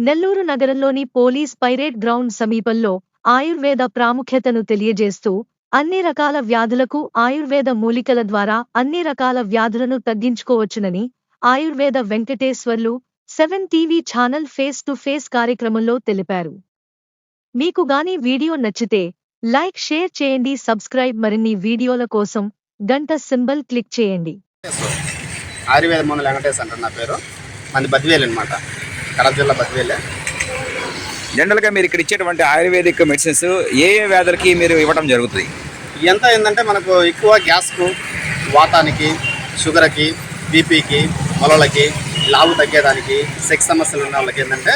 నెల్లూరు నగరంలోని police parade ground సమీపంలో ఆయుర్వేద ప్రాముఖ్యతను తెలియజేస్తూ అన్ని రకాల వ్యాధులకు ఆయుర్వేద మూలికల ద్వారా అన్ని రకాల వ్యాధులను తగ్గించుకోవచ్చునని Ayurveda Venkateswarlu 7 TV channel face to face కార్యక్రమంలో తెలిపారు. మీకు గాని వీడియో నచ్చితే లైక్ షేర్ చేయండి, సబ్స్క్రైబ్ మరిన్ని వీడియోల కోసం గంట సింబల్ క్లిక్ చేయండి. ఆయుర్వేద మందుల వెంకటేశ్ అంటారు నా పేరు. మంది బద్వేలు అనమాట, కడప జిల్లా బద్వేలే. జనరల్గా మీరు ఇక్కడ ఇచ్చేటువంటి ఆయుర్వేదిక్ మెడిసిన్స్ ఏ వ్యాధులకి మీరు ఇవ్వడం జరుగుతుంది? ఎంత ఏంటంటే మనకు ఎక్కువ గ్యాస్కు, వాతానికి, షుగర్కి, బీపీకి, మొలలకి, లావు తగ్గేదానికి, సెక్స్ సమస్యలు ఉన్న వాళ్ళకి ఏంటంటే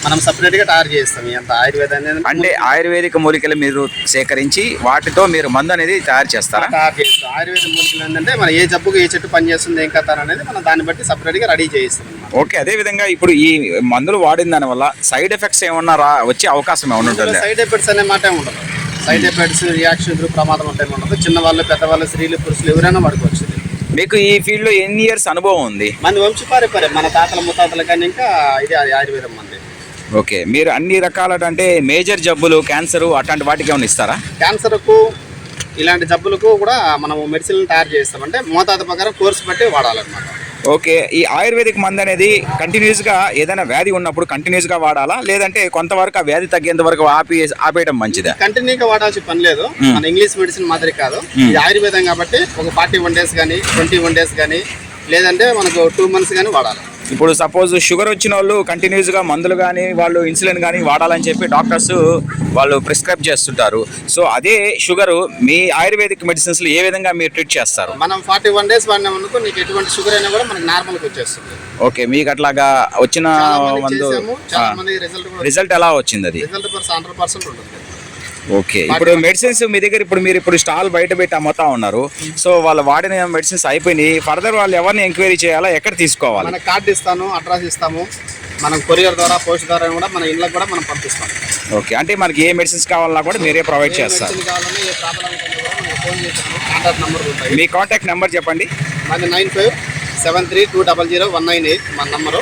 మనం సపరేట్గా తయారు చేస్తాం. ఎంత ఆయుర్వేదం అంటే ఆయుర్వేదిక మూలికలు మీరు సేకరించి వాటితో మీరు మందు అనేది తయారు చేస్తారా? తయారు చేస్తాం. ఆయుర్వేద మూలికలు ఏంటంటే మన ఏ జబ్బుకు ఏ చెట్టు పనిచేస్తుంది, ఏం కథ అనేది మనం దాన్ని బట్టి సపరేట్గా రెడీ చేయిస్తాం. ఓకే, అదేవిధంగా ఇప్పుడు ఈ మందులు వాడిన దాని వల్ల సైడ్ ఎఫెక్ట్స్ ఏమన్నా వచ్చే అవకాశం ఏమైనా ఉంటుంది? సైడ్ ఎఫెక్ట్స్ అనే మాట ఉండదు. సైడ్ ఎఫెక్ట్స్, రియాక్షన్, ప్రమాదం అంటే ఉండదు. చిన్నవాళ్ళు, పెద్దవాళ్ళు, స్త్రీలు, పురుషులు ఎవరైనా వాడుకోవచ్చు. మీకు ఈ ఫీల్డ్లో ఎన్ని ఇయర్స్ అనుభవం ఉంది? మన వంశపారంపర్యం, మన తాతల ముత్తాతల కానీ ఇంకా ఇది ఆయుర్వేదం మంది. ఓకే, మీరు అన్ని రకాల అంటే మేజర్ జబ్బులు, క్యాన్సర్ అట్లాంటి వాటికి ఏమైనా ఇస్తారా? క్యాన్సర్కు ఇలాంటి జబ్బులకు కూడా మనం మెడిసిన్ తయారు చేస్తామంటే మోతాదు ప్రకారం కోర్సు బట్టి వాడాలన్నమాట. ఓకే, ఈ ఆయుర్వేదిక్ మందు అనేది కంటిన్యూస్గా ఏదైనా వ్యాధి ఉన్నప్పుడు కంటిన్యూస్గా వాడాలా, లేదంటే కొంతవరకు ఆ వ్యాధి తగ్గేంత వరకు ఆపేయడం మంచిదా? కంటిన్యూగా వాడాల్సిన పని లేదు. మన ఇంగ్లీష్ మెడిసిన్ మాదిరి కాదు, ఇది ఆయుర్వేదం కాబట్టి ఒక 41 days కానీ 21 days కానీ లేదంటే మనకు 2 months కానీ వాడాలి. ఇప్పుడు సపోజ్ షుగర్ వచ్చిన వాళ్ళు కంటిన్యూస్గా మందులు కానీ వాళ్ళు ఇన్సులిన్ కానీ వాడాలని చెప్పి డాక్టర్స్ వాళ్ళు ప్రిస్క్రైబ్ చేస్తుంటారు. సో అదే షుగర్ మీ ఆయుర్వేదిక్ మెడిసిన్స్లో ఏ విధంగా మీరు ట్రీట్ చేస్తారు? మనం 41 days వాడినామనుకో నీకు ఎటువంటి షుగర్ అయినా కూడా మనకు నార్మల్గా వచ్చేస్తుంది. ఓకే, మీకు అట్లాగా వచ్చిన మందు రిజల్ట్ ఎలా వచ్చింది? అది రిజల్ట్ 100% ఉంటుంది. ఓకే, ఇప్పుడు మెడిసిన్స్ మీ దగ్గర ఇప్పుడు స్టాల్ బయట పెట్టి అమ్ముతా ఉన్నారు. సో వాళ్ళు వాడిన మెడిసిన్స్ అయిపోయినాయి, ఫర్దర్ వాళ్ళు ఎవరిని ఎంక్వైరీ చేయాలా, ఎక్కడ తీసుకోవాలి? మన కార్డు ఇస్తాను, అడ్రస్ ఇస్తాము, మనం కొరియర్ ద్వారా, పోస్ట్ ద్వారా కూడా మన ఇళ్ళకి కూడా మనం పంపిస్తాం. ఓకే, అంటే మనకి ఏ మెడిసిన్స్ కావాలన్నా కూడా మీరే ప్రొవైడ్ చేస్తారు. మీ కాంటాక్ట్ నెంబర్ చెప్పండి. మాది 9573200198 మన నంబరు.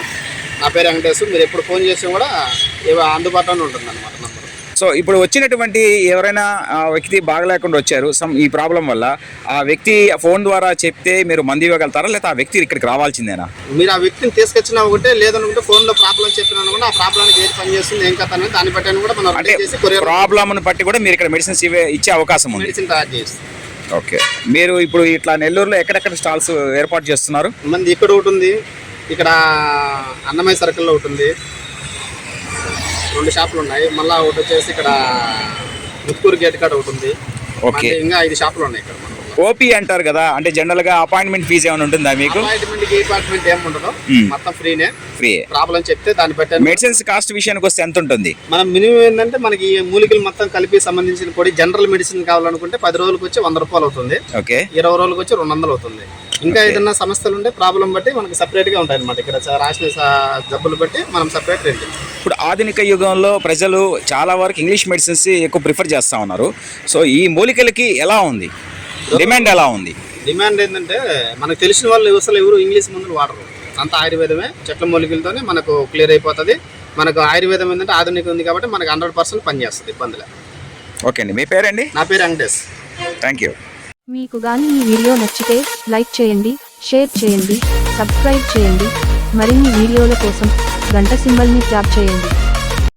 నా పేరు వెంకటేశ్. మీరు ఎప్పుడు ఫోన్ చేసినా కూడా అందుబాటులోనే ఉంటుంది అన్నమాట నంబరు. సో ఇప్పుడు వచ్చినటువంటి ఎవరైనా వ్యక్తి బాగలేకుండా వచ్చారు ఈ ప్రాబ్లం వల్ల, ఆ వ్యక్తి ఫోన్ ద్వారా చెప్తే మీరు మందు ఇవ్వగలుగుతారా, లేదా ఆ వ్యక్తి ఇక్కడికి రావాల్సిందేనా? మీరు ఆ వ్యక్తిని తీసుకొచ్చినా ఒకటే, లేదనుకుంటే ఫోన్లో ప్రాబ్లం చెప్పినా కూడా ఆ ప్రాబ్లానికి ఏది పని చేస్తుంది, ఏం కథ అనేది దాన్ని బట్టి కూడా మనం అంటే ప్రాబ్లంను బట్టి కూడా మీరు ఇక్కడ మెడిసిన్స్ ఇచ్చే అవకాశం ఉంది. మెడిసిన్ తయారు చేస్తాం. ఓకే, మీరు ఇప్పుడు ఇట్లా నెల్లూరులో ఎక్కడెక్కడ స్టాల్స్ ఏర్పాటు చేస్తున్నారు? మంది ఇక్కడ ఒకటి ఉంది, ఇక్కడ అన్నమయ్య సర్కిల్లో ఒకటి ఉంది, 2 షాపులు ఉన్నాయి. మళ్ళీ ఒకటి వచ్చేసి ఇక్కడ ముత్కూరు గేట్ కాడ ఒకటి ఉంది. ఓకే, ఇంకా 5 షాపులు ఉన్నాయి ఇక్కడ. ఓపీ అంటారు కదా, అంటే జనరల్ గా అపాయింట్మెంట్ ఫీజు ఏమైనా ఉంటుందా మీకు? అపాయింట్మెంట్ ఏమి ఉండదు, మొత్తం ఫ్రీనే. ఫ్రీ ప్రాబ్లం చెప్తే దాన్ని బట్టి. మెడిసిన్స్ కాస్ట్ విషయానికి వస్తే ఎంత ఉంటుంది? మనం మినిమం ఏంటంటే మనకి మూలికలు మొత్తం కలిపి సంబంధించిన కూడా జనరల్ మెడిసిన్ కావాలనుకుంటే 10 రోజులకు వచ్చి 100 రూపాయలు అవుతుంది. ఓకే, 20 రోజులకు వచ్చి 200 అవుతుంది. ఇంకా ఏదైనా సమస్యలు ఉంటే ప్రాబ్లం బట్టి మనకి సపరేట్గా ఉంటాయి అనమాట. ఇక్కడ రాసిన జబ్బులు బట్టి మనం సపరేట్ రేట్. ఇప్పుడు ఆధునిక యుగంలో ప్రజలు చాలా వరకు ఇంగ్లీష్ మెడిసిన్స్ ఎక్కువ ప్రిఫర్ చేస్తూ ఉన్నారు. సో ఈ మూలికలకి ఎలా ఉంది డిమాండ్? ఎలా ఉంది డిమాండ్? ఏంటంటే మనకు తెలిసిన వాళ్ళు అసలు ఎవరు ఇంగ్లీష్ మందులు వాడరు, అంత ఆయుర్వేదమే, చెట్ల మూలికలతోనే మనకు క్లియర్ అయిపోతుంది. మనకు ఆయుర్వేదం ఏంటంటే ఆధునిక ఉంది కాబట్టి మనకు 100% పనిచేస్తుంది, ఇబ్బందిలే. ఓకే అండి, మీ పేరండి? నా పేరు వెంకటేష్. Thank you. మీకు గాని ఈ వీడియో నచ్చితే లైక్ చేయండి, షేర్ చేయండి, సబ్స్క్రైబ్ చేయండి. మరిన్ని వీడియోల కోసం గంట సింబల్ని ట్యాప్ చేయండి.